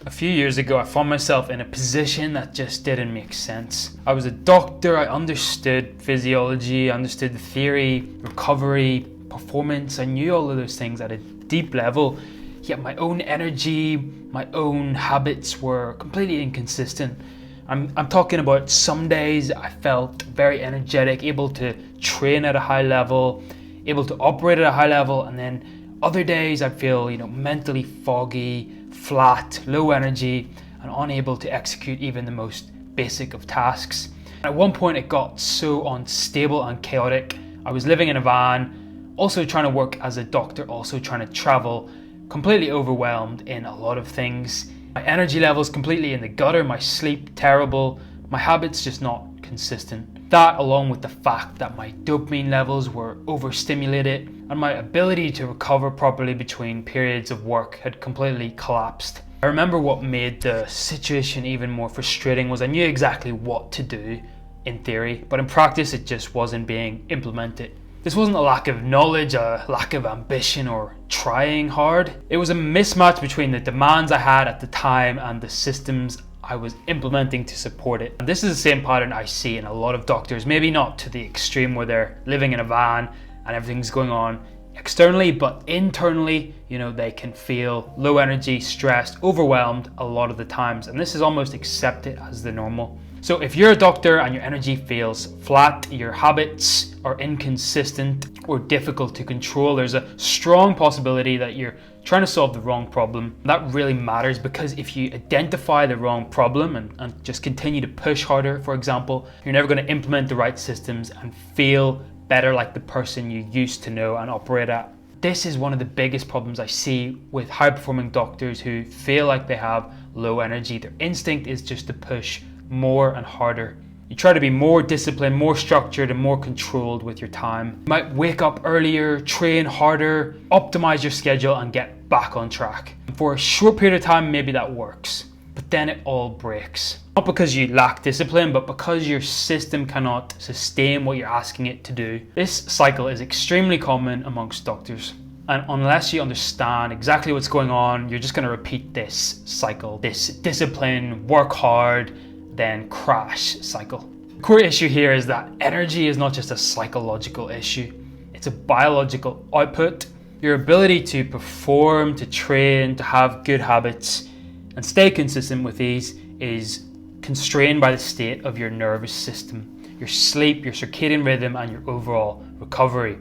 A few years ago, I found myself in a position that just didn't make sense. I was a doctor, I understood physiology, I understood the theory, recovery, performance. I knew all of those things at a deep level, yet my own energy, my own habits were completely inconsistent. I'm talking about some days I felt very energetic, able to train at a high level, able to operate at a high level, and then other days I feel, mentally foggy, flat, low energy, and unable to execute even the most basic of tasks. At one point it got so unstable and chaotic. I was living in a van, also trying to work as a doctor, also trying to travel, completely overwhelmed in a lot of things. My energy levels completely in the gutter, my sleep terrible, my habits just not consistent. That, along with the fact that my dopamine levels were overstimulated and my ability to recover properly between periods of work had completely collapsed. I remember what made the situation even more frustrating was I knew exactly what to do in theory, but in practice it just wasn't being implemented. This wasn't a lack of knowledge, a lack of ambition or trying hard. It was a mismatch between the demands I had at the time and the systems I was implementing to support it. And this is the same pattern I see in a lot of doctors, maybe not to the extreme where they're living in a van and everything's going on externally, but internally, they can feel low energy, stressed, overwhelmed a lot of the times. And this is almost accepted as the normal. So if you're a doctor and your energy feels flat, your habits are inconsistent or difficult to control, there's a strong possibility that you're trying to solve the wrong problem. That really matters, because if you identify the wrong problem and just continue to push harder, for example, you're never going to implement the right systems and feel better like the person you used to know and operate at. This is one of the biggest problems I see with high-performing doctors who feel like they have low energy. Their instinct is just to push more and harder. You try to be more disciplined, more structured, and more controlled with your time. You might wake up earlier, train harder, optimize your schedule, and get back on track. For a short period of time, maybe that works, but then it all breaks. Not because you lack discipline, but because your system cannot sustain what you're asking it to do. This cycle is extremely common amongst doctors. And unless you understand exactly what's going on, you're just going to repeat this cycle, this discipline, work hard, then crash cycle. The core issue here is that energy is not just a psychological issue, it's a biological output. Your ability to perform, to train, to have good habits, and stay consistent with these is constrained by the state of your nervous system, your sleep, your circadian rhythm, and your overall recovery.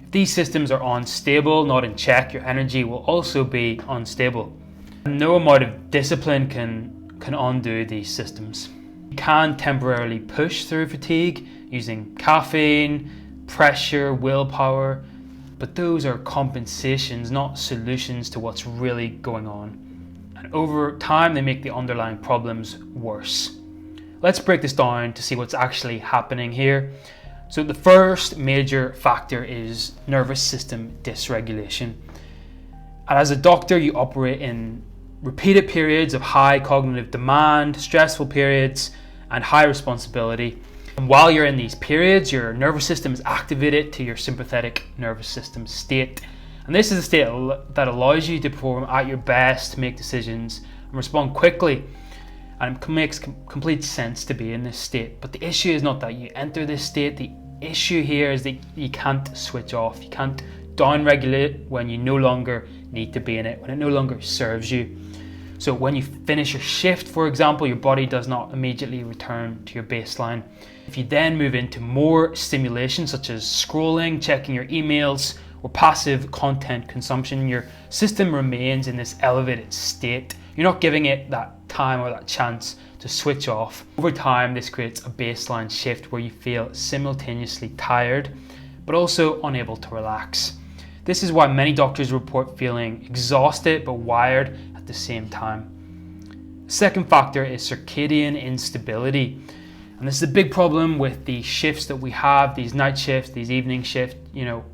If these systems are unstable, not in check, your energy will also be unstable. No amount of discipline can undo these systems. You can temporarily push through fatigue using caffeine, pressure, willpower, but those are compensations, not solutions to what's really going on. And over time, they make the underlying problems worse. Let's break this down to see what's actually happening here. So the first major factor is nervous system dysregulation. And as a doctor, you operate in repeated periods of high cognitive demand, stressful periods, and high responsibility. And while you're in these periods, your nervous system is activated to your sympathetic nervous system state. And this is a state that allows you to perform at your best, make decisions, and respond quickly. And it makes complete sense to be in this state. But the issue is not that you enter this state. The issue here is that you can't switch off. You can't down-regulate when you no longer need to be in it, when it no longer serves you. So when you finish your shift, for example, your body does not immediately return to your baseline. If you then move into more stimulation, such as scrolling, checking your emails, or passive content consumption, your system remains in this elevated state. You're not giving it that time or that chance to switch off. Over time, this creates a baseline shift where you feel simultaneously tired, but also unable to relax. This is why many doctors report feeling exhausted but wired at the same time. Second factor is circadian instability. And this is a big problem with the shifts that we have, these night shifts, these evening shifts.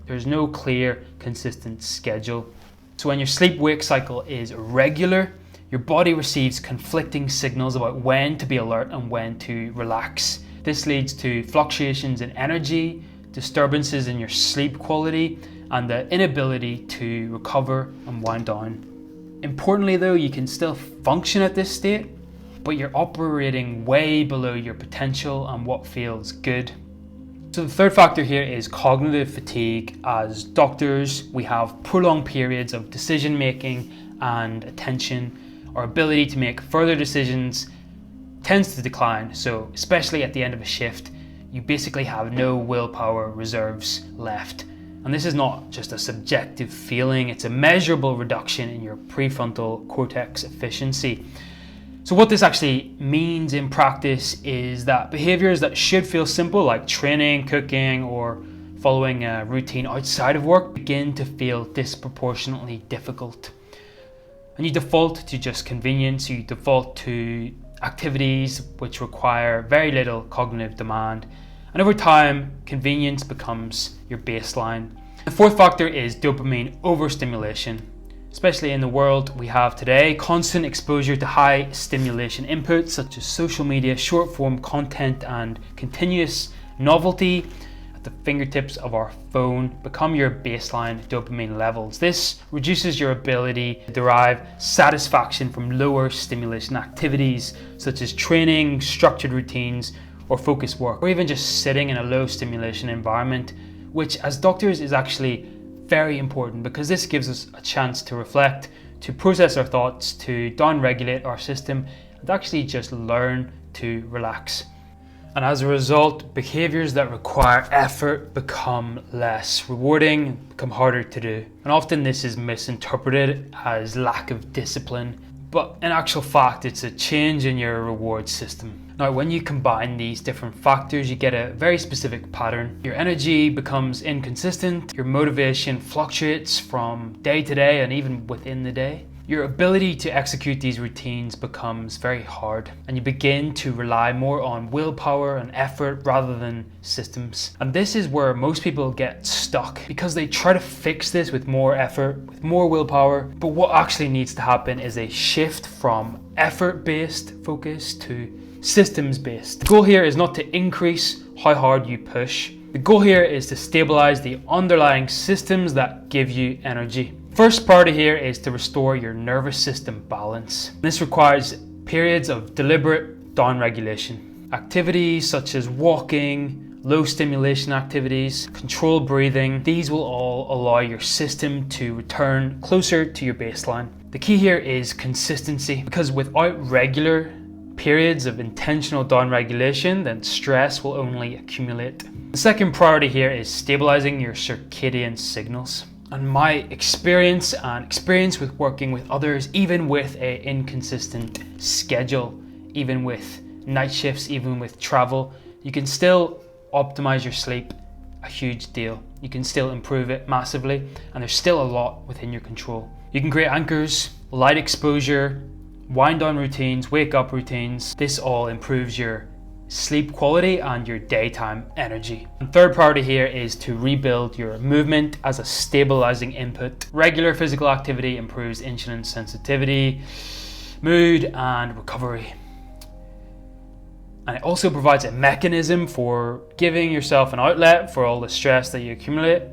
There's no clear, consistent schedule. So when your sleep-wake cycle is irregular, your body receives conflicting signals about when to be alert and when to relax. This leads to fluctuations in energy, disturbances in your sleep quality, and the inability to recover and wind down. Importantly though, you can still function at this state, but you're operating way below your potential and what feels good. So the third factor here is cognitive fatigue. As doctors, we have prolonged periods of decision making and attention. Our ability to make further decisions tends to decline. So especially at the end of a shift, you basically have no willpower reserves left. And this is not just a subjective feeling, it's a measurable reduction in your prefrontal cortex efficiency. So what this actually means in practice is that behaviors that should feel simple, like training, cooking, or following a routine outside of work, begin to feel disproportionately difficult. And you default to just convenience, you default to activities which require very little cognitive demand. And over time, convenience becomes your baseline. The fourth factor is dopamine overstimulation. Especially in the world we have today, constant exposure to high stimulation inputs such as social media, short form content, and continuous novelty at the fingertips of our phone become your baseline dopamine levels. This reduces your ability to derive satisfaction from lower stimulation activities such as training, structured routines, or focused work, or even just sitting in a low stimulation environment, which as doctors is actually very important because this gives us a chance to reflect, to process our thoughts, to down-regulate our system, and actually just learn to relax. And as a result, behaviors that require effort become less rewarding, become harder to do. And often this is misinterpreted as lack of discipline, but in actual fact, it's a change in your reward system. Now, when you combine these different factors, you get a very specific pattern. Your energy becomes inconsistent, your motivation fluctuates from day to day and even within the day. Your ability to execute these routines becomes very hard, and you begin to rely more on willpower and effort rather than systems. And this is where most people get stuck because they try to fix this with more effort, with more willpower. But what actually needs to happen is a shift from effort-based focus to systems-based. The goal here is not to increase how hard you push. The goal here is to stabilize the underlying systems that give you energy. First priority here is to restore your nervous system balance. This requires periods of deliberate down-regulation. Activities such as walking, low stimulation activities, controlled breathing, these will all allow your system to return closer to your baseline. The key here is consistency, because without regular periods of intentional down-regulation, then stress will only accumulate. The second priority here is stabilizing your circadian signals. And my experience with working with others, even with an inconsistent schedule, even with night shifts, even with travel, you can still optimize your sleep a huge deal. You can still improve it massively, and there's still a lot within your control. You can create anchors, light exposure, wind down routines, wake up routines. This all improves your sleep quality and your daytime energy. And third priority here is to rebuild your movement as a stabilizing input. Regular physical activity improves insulin sensitivity, mood, and recovery. And it also provides a mechanism for giving yourself an outlet for all the stress that you accumulate.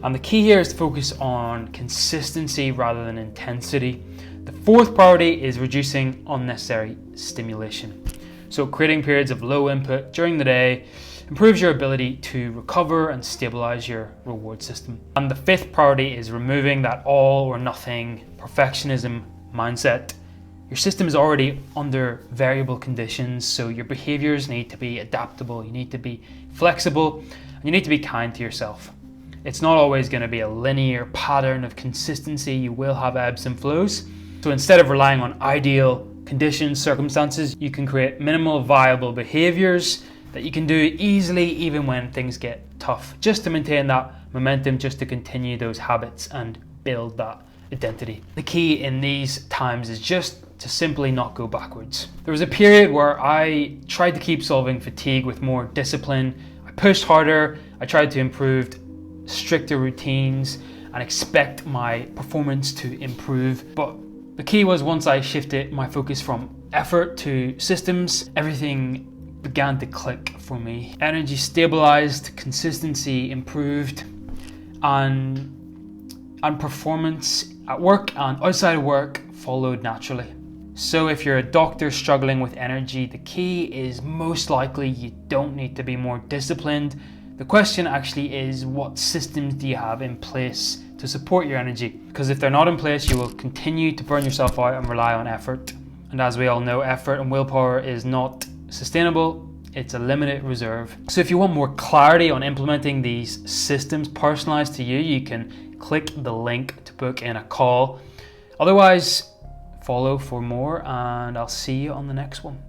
And the key here is to focus on consistency rather than intensity. The fourth priority is reducing unnecessary stimulation. So creating periods of low input during the day improves your ability to recover and stabilize your reward system. And the fifth priority is removing that all or nothing perfectionism mindset. Your system is already under variable conditions, so your behaviors need to be adaptable, you need to be flexible, and you need to be kind to yourself. It's not always going to be a linear pattern of consistency. You will have ebbs and flows. So instead of relying on ideal conditions, circumstances, you can create minimal viable behaviors that you can do easily even when things get tough, just to maintain that momentum, just to continue those habits and build that identity. The key in these times is just to simply not go backwards. There was a period where I tried to keep solving fatigue with more discipline. I pushed harder, I tried to improve stricter routines and expect my performance to improve. But the key was, once I shifted my focus from effort to systems, everything began to click for me. Energy stabilized, consistency improved, and performance at work and outside of work followed naturally. So if you're a doctor struggling with energy, the key is most likely you don't need to be more disciplined. The question actually is, what systems do you have in place to support your energy? Because if they're not in place, you will continue to burn yourself out and rely on effort. And as we all know, effort and willpower is not sustainable. It's a limited reserve. So if you want more clarity on implementing these systems personalized to you, you can click the link to book in a call. Otherwise, follow for more, and I'll see you on the next one.